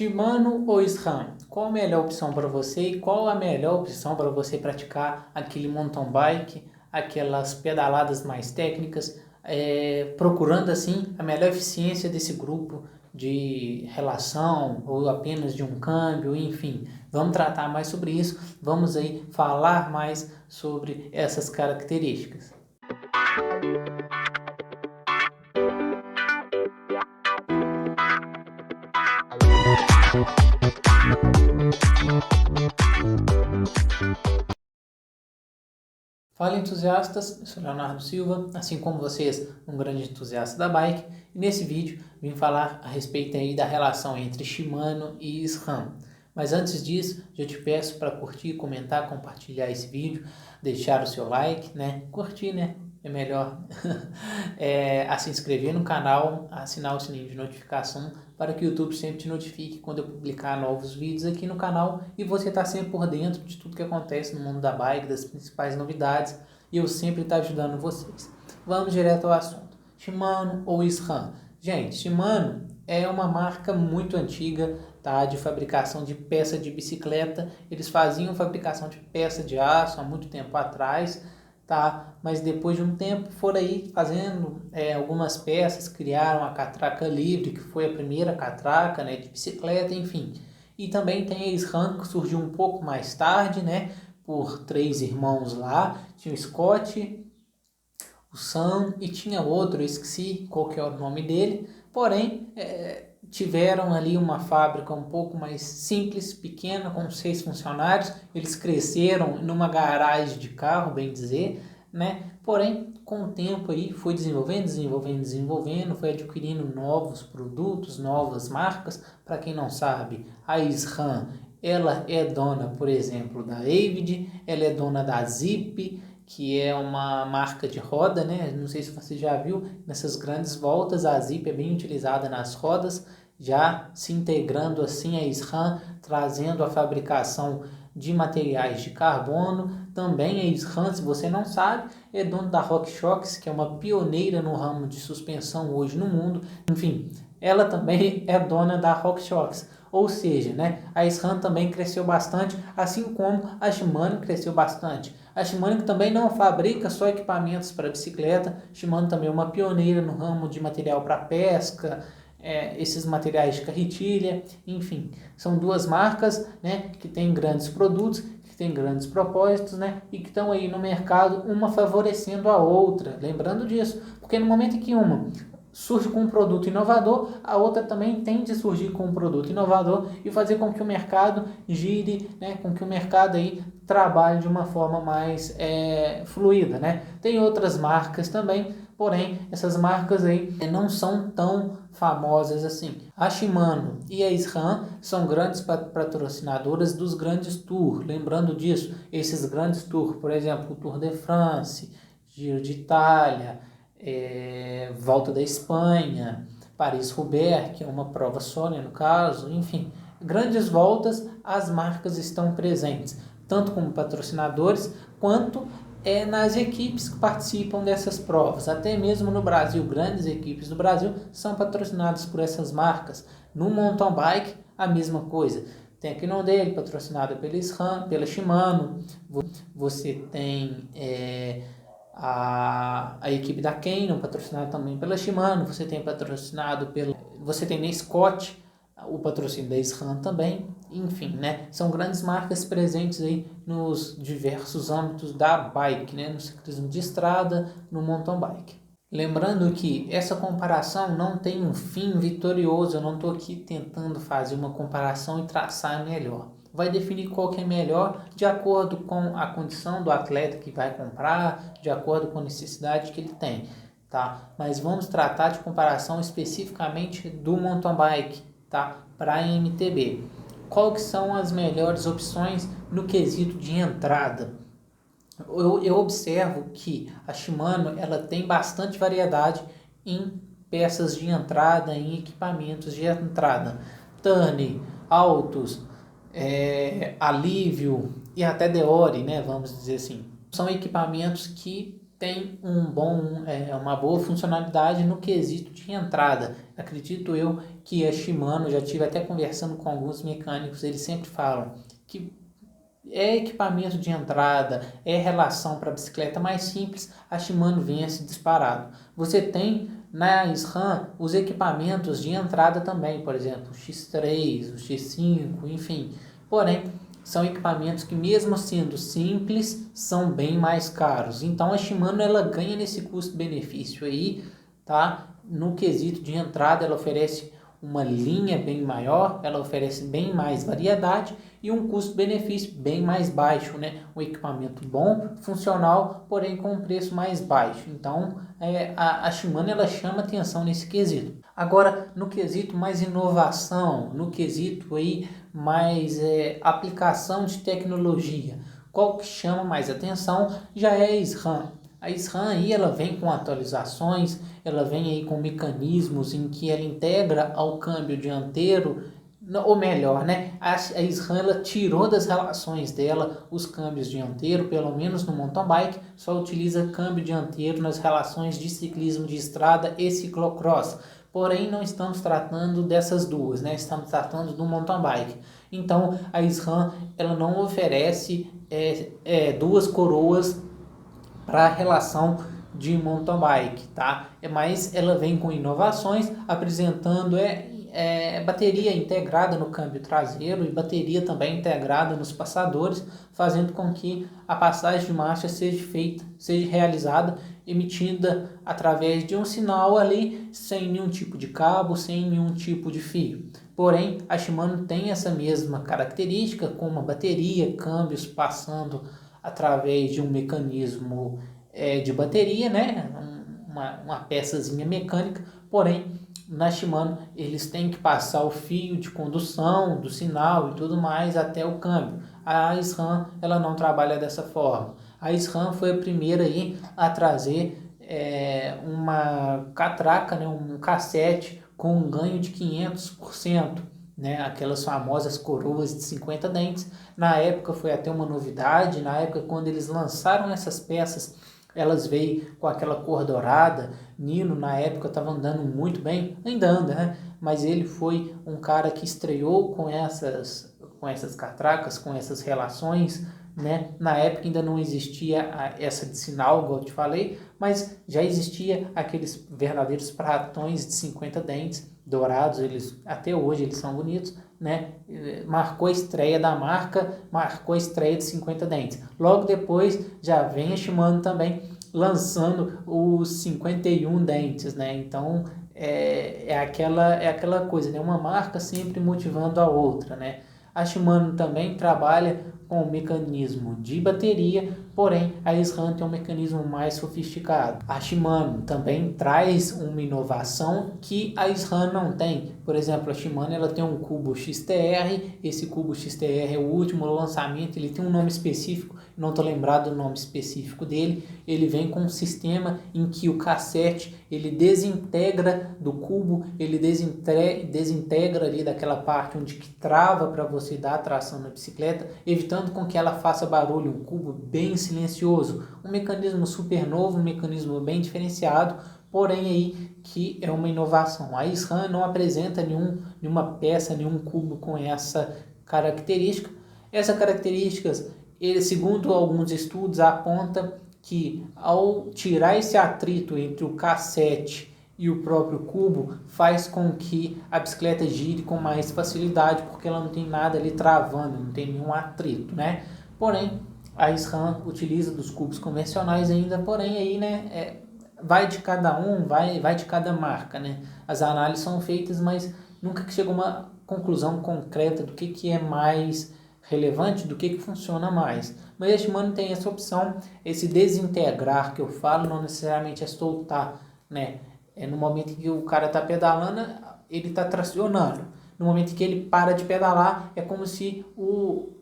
Shimano ou SRAM? Qual a melhor opção para você e qual a melhor opção para você praticar aquele mountain bike, aquelas pedaladas mais técnicas, procurando assim a melhor eficiência desse grupo de relação ou apenas de um câmbio, enfim. Vamos tratar mais sobre isso, vamos aí falar mais sobre essas características. Fala entusiastas, eu sou Leonardo Silva, assim como vocês, um grande entusiasta da bike, e nesse vídeo vim falar a respeito aí da relação entre Shimano e SRAM. Mas antes disso, eu te peço para curtir, comentar, compartilhar esse vídeo, deixar o seu like, né? Curtir, né? É melhor a se inscrever no canal, assinar o sininho de notificação para que o YouTube sempre te notifique quando eu publicar novos vídeos aqui no canal e você está sempre por dentro de tudo que acontece no mundo da bike, das principais novidades, e eu sempre estou ajudando vocês. Vamos direto ao assunto. Shimano ou SRAM? Gente, Shimano é uma marca muito antiga, tá, de fabricação de peça de bicicleta. Eles faziam fabricação de peça de aço há muito tempo atrás, tá? Mas depois de um tempo foram aí fazendo algumas peças, criaram a catraca livre, que foi a primeira catraca, né, de bicicleta, enfim. E também tem a SRAM, que surgiu um pouco mais tarde, né, por três irmãos lá. Tinha o Scott, o Sam e tinha outro, eu esqueci qual que é o nome dele. Porém, tiveram ali uma fábrica um pouco mais simples, pequena, com 6 funcionários. Eles cresceram numa garagem de carro, bem dizer, né? Porém, com o tempo aí foi desenvolvendo, foi adquirindo novos produtos, novas marcas. Para quem não sabe, a SRAM, ela é dona, por exemplo, da Avid, ela é dona da Zipp, que é uma marca de roda, né? Não sei se você já viu, nessas grandes voltas a Zipp é bem utilizada nas rodas, já se integrando assim a SRAM, trazendo a fabricação de materiais de carbono. Também a SRAM, se você não sabe, é dono da RockShox, que é uma pioneira no ramo de suspensão hoje no mundo. Enfim, ela também é dona da RockShox. Ou seja, né, a SRAM também cresceu bastante, assim como a Shimano cresceu bastante. A Shimano também não fabrica só equipamentos para bicicleta. Shimano também é uma pioneira no ramo de material para pesca, esses materiais de carretilha, enfim. São duas marcas, né, que têm grandes produtos, que têm grandes propósitos, né, e que estão aí no mercado, uma favorecendo a outra. Lembrando disso, porque no momento em que uma surge com um produto inovador, a outra também tende a surgir com um produto inovador e fazer com que o mercado gire, né, com que o mercado aí trabalhe de uma forma mais fluida, né? Tem outras marcas também, porém essas marcas aí não são tão famosas assim. A Shimano e a SRAM são grandes patrocinadoras dos grandes tours. Lembrando disso, esses grandes tours, por exemplo, o Tour de France, Giro de Itália, Volta da Espanha, Paris-Roubaix, que é uma prova só, né, no caso, enfim, grandes voltas, as marcas estão presentes, tanto como patrocinadores, quanto nas equipes que participam dessas provas. Até mesmo no Brasil, grandes equipes do Brasil são patrocinadas por essas marcas. No mountain bike, a mesma coisa. Tem a Cannondale, patrocinada pela SRAM, pela Shimano. Você tem a equipe da Canon, patrocinada também pela Shimano. Você tem patrocinado pelo... Você tem na Scott, o patrocínio da SRAM também. Enfim, né? São grandes marcas presentes aí nos diversos âmbitos da bike, né? No ciclismo de estrada, no mountain bike. Lembrando que essa comparação não tem um fim vitorioso. Eu não estou aqui tentando fazer uma comparação e traçar melhor. Vai definir qual que é melhor de acordo com a condição do atleta que vai comprar, de acordo com a necessidade que ele tem, tá? Mas vamos tratar de comparação especificamente do mountain bike, tá? Para a MTB. Qual que são as melhores opções no quesito de entrada? Eu observo que a Shimano ela tem bastante variedade em peças de entrada, em equipamentos de entrada. Turn, altos, alívio e até Deore, né, vamos dizer assim. São equipamentos que tem uma boa funcionalidade no quesito de entrada. Acredito eu que a Shimano, já tive até conversando com alguns mecânicos, eles sempre falam que é equipamento de entrada, é relação para bicicleta mais simples, a Shimano vence disparado. Você tem na SRAM os equipamentos de entrada também, por exemplo, o X3, o X5, enfim. Porém, são equipamentos que mesmo sendo simples, são bem mais caros. Então a Shimano ela ganha nesse custo-benefício aí, tá? No quesito de entrada ela oferece uma linha bem maior, ela oferece bem mais variedade e um custo-benefício bem mais baixo, né? Um equipamento bom, funcional, porém com um preço mais baixo. Então, a Shimano ela chama atenção nesse quesito. Agora, no quesito mais inovação, no quesito aí mais aplicação de tecnologia, qual que chama mais atenção já é a SRAM. A SRAM aí ela vem com atualizações, ela vem aí com mecanismos em que ela integra ao câmbio dianteiro, ou melhor, né? A SRAM ela tirou das relações dela os câmbios dianteiro, pelo menos no mountain bike, só utiliza câmbio dianteiro nas relações de ciclismo de estrada e ciclocross. Porém, não estamos tratando dessas duas, né? Estamos tratando do mountain bike. Então, a SRAM ela não oferece duas coroas para a relação de mountain bike, tá? Mas ela vem com inovações, apresentando bateria integrada no câmbio traseiro e bateria também integrada nos passadores, fazendo com que a passagem de marcha seja realizada, emitida através de um sinal ali, sem nenhum tipo de cabo, sem nenhum tipo de fio. Porém, a Shimano tem essa mesma característica, com uma bateria, câmbios passando através de um mecanismo de bateria, né? Uma peçazinha mecânica, porém na Shimano eles têm que passar o fio de condução do sinal e tudo mais até o câmbio. A SRAM ela não trabalha dessa forma. A SRAM foi a primeira aí a trazer uma catraca, né? Um cassete com um ganho de 500%. Né, aquelas famosas coroas de 50 dentes. Na época foi até uma novidade, na época quando eles lançaram essas peças, elas veio com aquela cor dourada. Nino na época estava andando muito bem, ainda anda, né? Mas ele foi um cara que estreou com essas catracas, com essas relações, né? Na época ainda não existia essa de sinal, igual eu te falei, mas já existia aqueles verdadeiros pratões de 50 dentes dourados, até hoje eles são bonitos, né? Marcou a estreia da marca, marcou a estreia de 50 dentes. Logo depois já vem a Shimano também lançando os 51 dentes, né? Então é aquela coisa, né? Uma marca sempre motivando a outra, né? A Shimano também trabalha com o mecanismo de bateria, porém a SRAM tem um mecanismo mais sofisticado. A Shimano também traz uma inovação que a SRAM não tem. Por exemplo, a Shimano ela tem um cubo XTR, esse cubo XTR é o último lançamento, ele tem um nome específico, não estou lembrado do nome específico dele. Ele vem com um sistema em que o cassete ele desintegra do cubo, ele desintegra ali daquela parte onde que trava para você dar tração na bicicleta, evitando com que ela faça barulho, um cubo bem silencioso, um mecanismo super novo, um mecanismo bem diferenciado, porém aí que é uma inovação. A SRAM não apresenta nenhuma peça, nenhum cubo com essa característica. Essas características, segundo alguns estudos, aponta que ao tirar esse atrito entre o cassete e o próprio cubo, faz com que a bicicleta gire com mais facilidade, porque ela não tem nada ali travando, não tem nenhum atrito, né? Porém, a SRAM utiliza dos cubos convencionais ainda, porém aí, né, vai de cada um, vai de cada marca, né? As análises são feitas, mas nunca que chega a uma conclusão concreta do que é mais relevante, do que funciona mais. Mas a Shimano tem essa opção, esse desintegrar que eu falo, não necessariamente é soltar, né? No momento em que o cara está pedalando, ele está tracionando. No momento em que ele para de pedalar, é como se o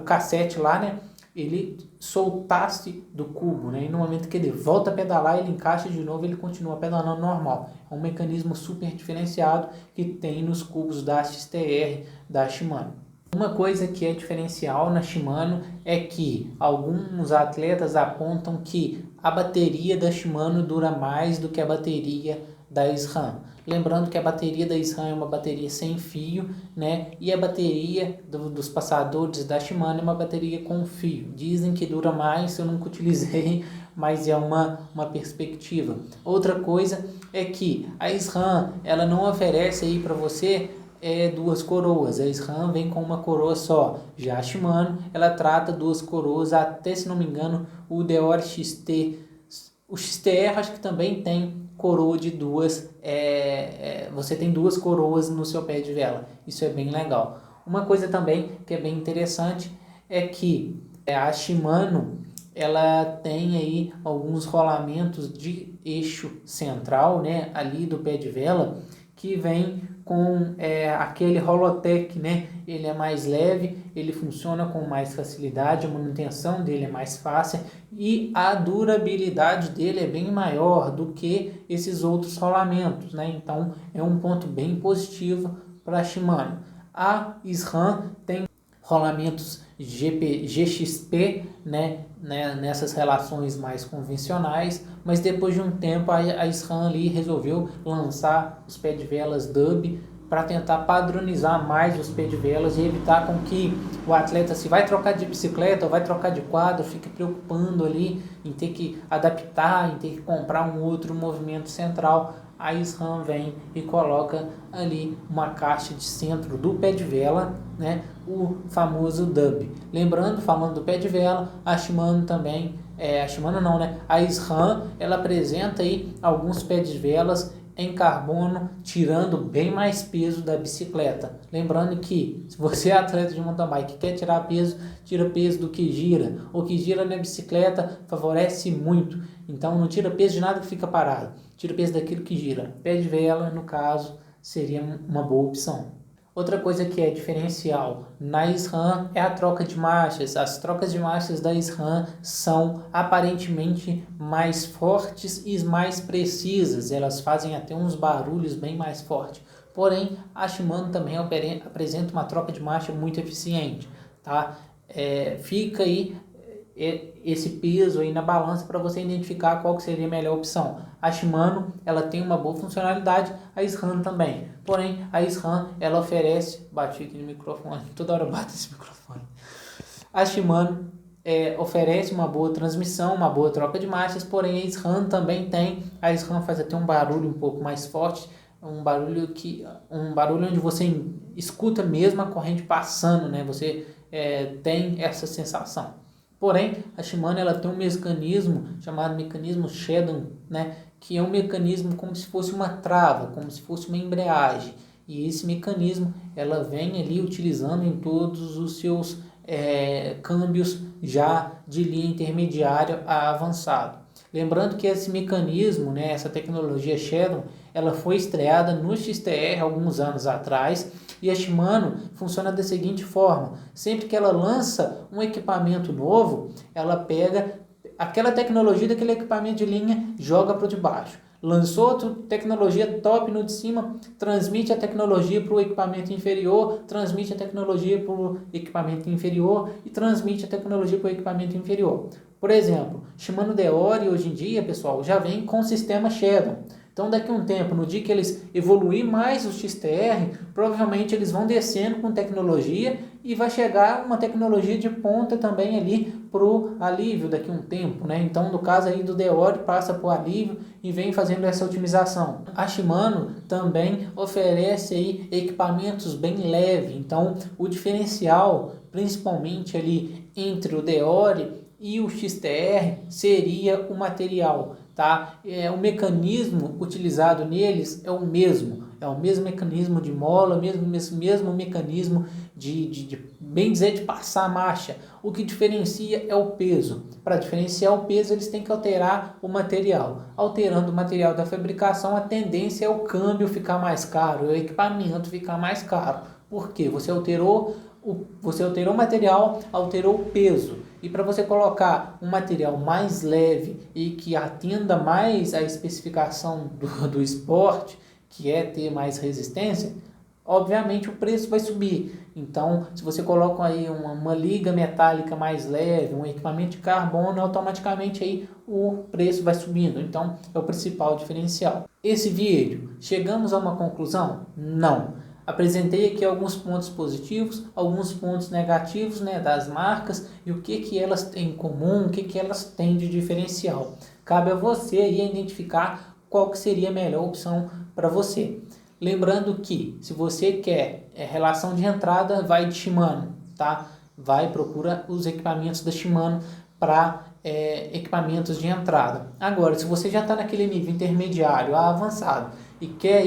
cassete lá, né? Ele soltasse do cubo, né? E no momento que ele volta a pedalar, ele encaixa de novo, ele continua pedalando normal. É um mecanismo super diferenciado que tem nos cubos da XTR da Shimano. Uma coisa que é diferencial na Shimano é que alguns atletas apontam que a bateria da Shimano dura mais do que a bateria da SRAM. Lembrando que a bateria da SRAM é uma bateria sem fio, né? E a bateria dos passadores da Shimano é uma bateria com fio. Dizem que dura mais, eu nunca utilizei, mas é uma perspectiva. Outra coisa é que a SRAM, ela não oferece aí para você duas coroas. A SRAM vem com uma coroa só. Já a Shimano, ela trata duas coroas, até se não me engano, o Deore XT. O XTR acho que também tem coroa de duas, você tem duas coroas no seu pé de vela. Isso é bem legal. Uma coisa também que é bem interessante é que a Shimano, ela tem aí alguns rolamentos de eixo central, né, ali do pé de vela, que vem com aquele Holotech, né? Ele é mais leve, ele funciona com mais facilidade, a manutenção dele é mais fácil e a durabilidade dele é bem maior do que esses outros rolamentos, né? Então é um ponto bem positivo para a Shimano. A SRAM tem rolamentos GXP, né, nessas relações mais convencionais, mas depois de um tempo a SRAM ali resolveu lançar os pé de velas Dub para tentar padronizar mais os pé de velas e evitar com que o atleta, se vai trocar de bicicleta ou vai trocar de quadro, fique preocupando ali em ter que adaptar, em ter que comprar um outro movimento central. A SRAM vem e coloca ali uma caixa de centro do pé de vela, né, o famoso Dub. Lembrando, falando do pé de vela, a Shimano também, a Shimano não, né, a SRAM, ela apresenta aí alguns pés de velas em carbono, tirando bem mais peso da bicicleta. Lembrando que se você é atleta de mountain bike e quer tirar peso, tira peso do que gira. O que gira na bicicleta favorece muito. Então não tira peso de nada que fica parado. Tira peso daquilo que gira. Pé de vela, no caso, seria uma boa opção. Outra coisa que é diferencial na SRAM é a troca de marchas. As trocas de marchas da SRAM são aparentemente mais fortes e mais precisas. Elas fazem até uns barulhos bem mais fortes. Porém, a Shimano também apresenta uma troca de marcha muito eficiente, tá? Fica aí esse peso aí na balança para você identificar qual que seria a melhor opção. A Shimano, ela tem uma boa funcionalidade, a SRAM também. Porém, a SRAM, ela oferece... Bati aqui no microfone, toda hora bate esse microfone. A Shimano oferece uma boa transmissão, uma boa troca de marchas, porém a SRAM também tem. A SRAM faz até um barulho um pouco mais forte, um barulho onde você escuta mesmo a corrente passando, né? Você tem essa sensação. Porém, a Shimano, ela tem um mecanismo chamado mecanismo Shadow, né, que é um mecanismo como se fosse uma trava, como se fosse uma embreagem. E esse mecanismo ela vem ali utilizando em todos os seus câmbios já de linha intermediária a avançado. Lembrando que esse mecanismo, né, essa tecnologia Shadow, ela foi estreada no XTR alguns anos atrás, e a Shimano funciona da seguinte forma: sempre que ela lança um equipamento novo, ela pega aquela tecnologia daquele equipamento de linha, joga para o de baixo. Lançou outra tecnologia top no de cima, transmite a tecnologia para o equipamento inferior, transmite a tecnologia para o equipamento inferior e transmite a tecnologia para o equipamento inferior. Por exemplo, Shimano Deore hoje em dia, pessoal, já vem com o sistema Shadow. Então, daqui a um tempo, no dia que eles evoluir mais o XTR, provavelmente eles vão descendo com tecnologia e vai chegar uma tecnologia de ponta também ali para o alívio daqui a um tempo, né? Então, no caso aí do Deore, passa para o alívio e vem fazendo essa otimização. A Shimano também oferece aí equipamentos bem leves. Então, o diferencial, principalmente ali entre o Deore e o XTR, seria o material, tá? O mecanismo utilizado neles é o mesmo mecanismo de mola, mesmo mecanismo de bem dizer, de passar a marcha. O que diferencia é o peso. Para diferenciar o peso, eles têm que alterar o material. Alterando o material da fabricação, a tendência é o câmbio ficar mais caro, o equipamento ficar mais caro. Por quê? Você alterou o material, alterou o peso. E para você colocar um material mais leve e que atenda mais à especificação do esporte, que é ter mais resistência, obviamente o preço vai subir. Então, se você coloca aí uma liga metálica mais leve, um equipamento de carbono, automaticamente aí o preço vai subindo. Então, é o principal diferencial. Esse vídeo, chegamos a uma conclusão? Não. Apresentei aqui alguns pontos positivos, alguns pontos negativos, né, das marcas e o que elas têm em comum, o que elas têm de diferencial. Cabe a você aí identificar qual que seria a melhor opção para você. Lembrando que se você quer relação de entrada, vai de Shimano, tá? Procura os equipamentos da Shimano para equipamentos de entrada. Agora, se você já está naquele nível intermediário a avançado e quer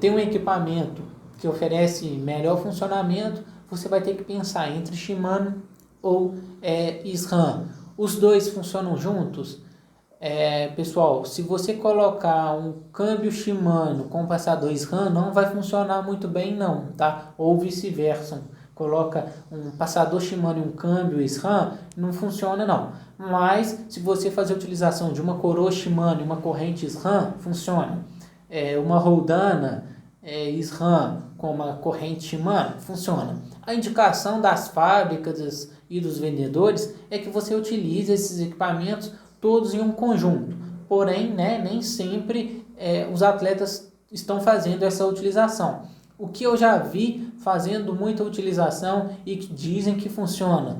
ter um equipamento que oferece melhor funcionamento, você vai ter que pensar entre Shimano ou SRAM. Os dois funcionam juntos? Pessoal, se você colocar um câmbio Shimano com passador SRAM, não vai funcionar muito bem não, tá? Ou vice-versa. Coloca um passador Shimano e um câmbio SRAM, não funciona não. Mas, se você fazer a utilização de uma coroa Shimano e uma corrente SRAM, funciona. Uma roldana SRAM com uma corrente Shimano, funciona. A indicação das fábricas e dos vendedores é que você utilize esses equipamentos todos em um conjunto. Porém, nem sempre os atletas estão fazendo essa utilização. O que eu já vi fazendo muita utilização e que dizem que funciona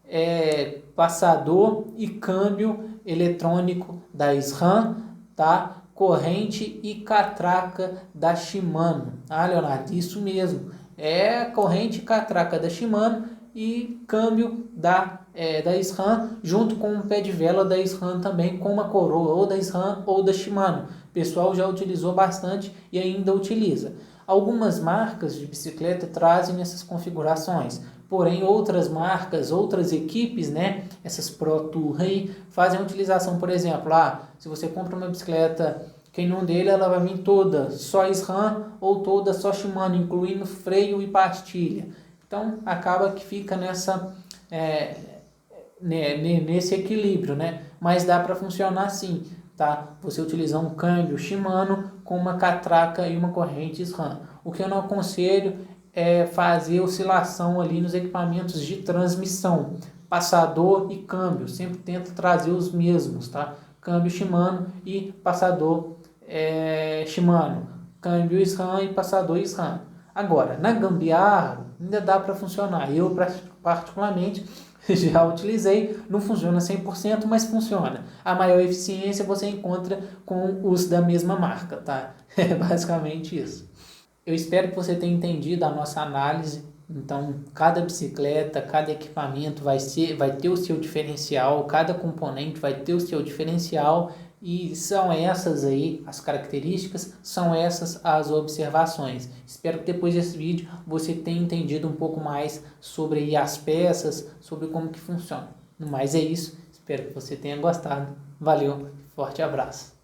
é passador e câmbio eletrônico da SRAM, tá? Corrente e catraca da Shimano. Leonardo, isso mesmo. É corrente e catraca da Shimano e câmbio da SRAM, junto com um pé de vela da SRAM também, com uma coroa ou da SRAM ou da Shimano. O pessoal já utilizou bastante e ainda utiliza. Algumas marcas de bicicleta trazem essas configurações, porém outras marcas, outras equipes, essas Pro Tour aí, fazem a utilização, por exemplo, se você compra uma bicicleta Canyon dele, ela vai vir toda só SRAM ou toda só Shimano, incluindo freio e pastilha. Então acaba que fica nesse equilíbrio, Mas dá para funcionar sim, tá? Você utilizar um câmbio Shimano com uma catraca e uma corrente SRAM. O que eu não aconselho é fazer oscilação ali nos equipamentos de transmissão, passador e câmbio. Sempre tento trazer os mesmos, tá? Câmbio Shimano e passador Shimano, câmbio SRAM e passador SRAM. Agora, na gambiarra ainda dá para funcionar. Eu particularmente já utilizei, não funciona 100%, mas funciona. A maior eficiência você encontra com os da mesma marca, tá? É basicamente isso. Eu espero que você tenha entendido a nossa análise. Então, cada bicicleta, cada equipamento vai ter o seu diferencial, cada componente vai ter o seu diferencial e são essas aí as características, são essas as observações. Espero que depois desse vídeo você tenha entendido um pouco mais sobre as peças, sobre como que funciona. No mais é isso, espero que você tenha gostado. Valeu, forte abraço.